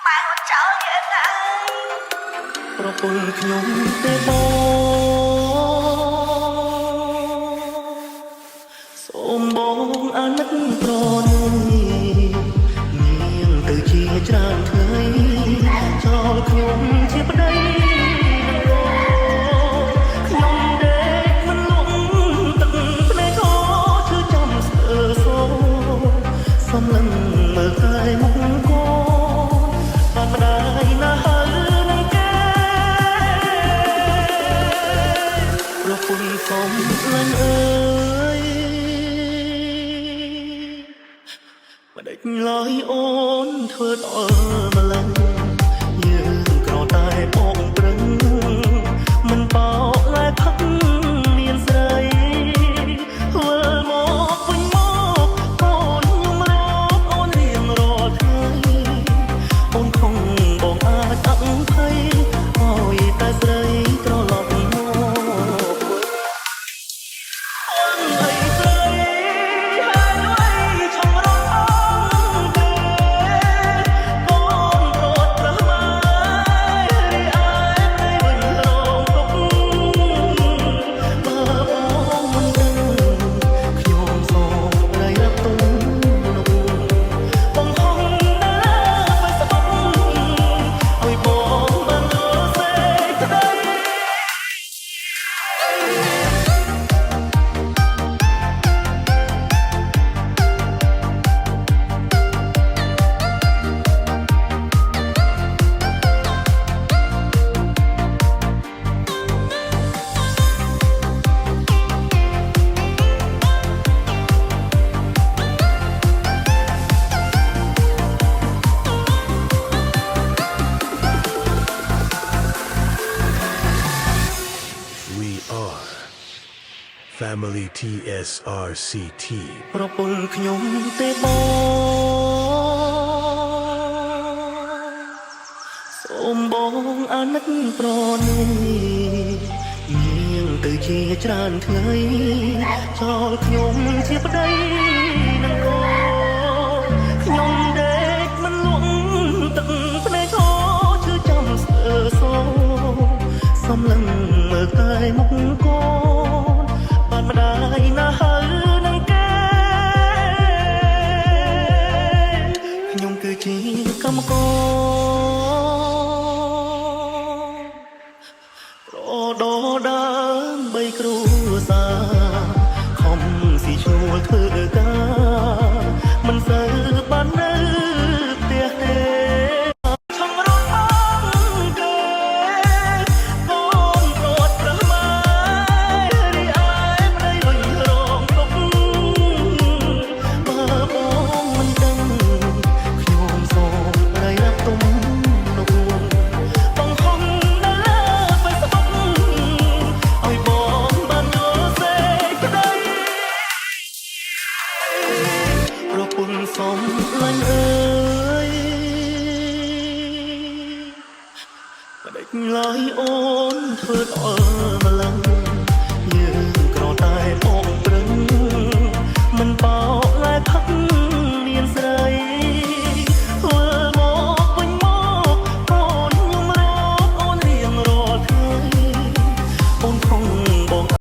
ម៉ែអូនចោលយើងហើយប្រពន្ធខ្ញុំទេបងសូមបងអាណិតប្រณีនាងទៅជាច្រើនថ្ងៃចោលខ្ញុំជាប្តីខ្ញុំដេកមិនលក់ទឹកភ្នែកក៏ឈឺចាំស្ទើសូសំឡឹងមើលតែមុខកូនបានម្ដាយណាស់ហើយនឹងគេប្រពន្ធសូមលាញ់អើយមិនដេចឡើយអូនធ្វើដល់ម្លឹងយើងក្រតែបងប្រឹងមិនបោកលែផឹកមានស្រីធ្វើមកវិញមកកូនខ្ញុំរកអូនរៀងរាល់ថ្ងៃអូនคงបងអាចអភ័យអើយតែស្រីត្រឡប់មកអូនអីស្រីហើយអ្វីឆំរកអូនទេកូនរត់ប្រមារីឯឯវិញរងទុកបើបងមិនដឹងខ្ញុំសូមរៃរត់ទុំនោះបងហងណាបើស្បក់ឲ្យបងបានរស់សេចក្ដីWe are Family TSRCT ប្រពន្ធខ្ញុំទេបងសូមបងអាណិតប្រณีនាងទៅជាច្រើនថ្ងៃចោលខ្ញុំជាប្តីនឹងកូនខ្ញុំដេកមិនលក់ទឹកភ្នែកក៏ឈឺចាំស្ទើសូសំឡឹងមើលតែមុខកូនបានម្ដាយណាស់ហើយនឹងគេខ្ញុំគឺជាកម្មករប្រដដើមបីគ្រួសារខំស៊ីឈ្នួលធ្វើការមិនសូវបាននៅផ្ទះទេឆំរត់អងគេកូនរត់ប្រមារីឯប្ដីវិញរងទុកបើបងមិនដឹងខ្ញុំសូមរៃរត់ទុំនោះបងហងណាបើស្បក់ឲ្យបងបានយល់សេចក្ដីប្រពន្ធសូមលាញ់អើយមិនដេចឡើយអូនធ្វើដល់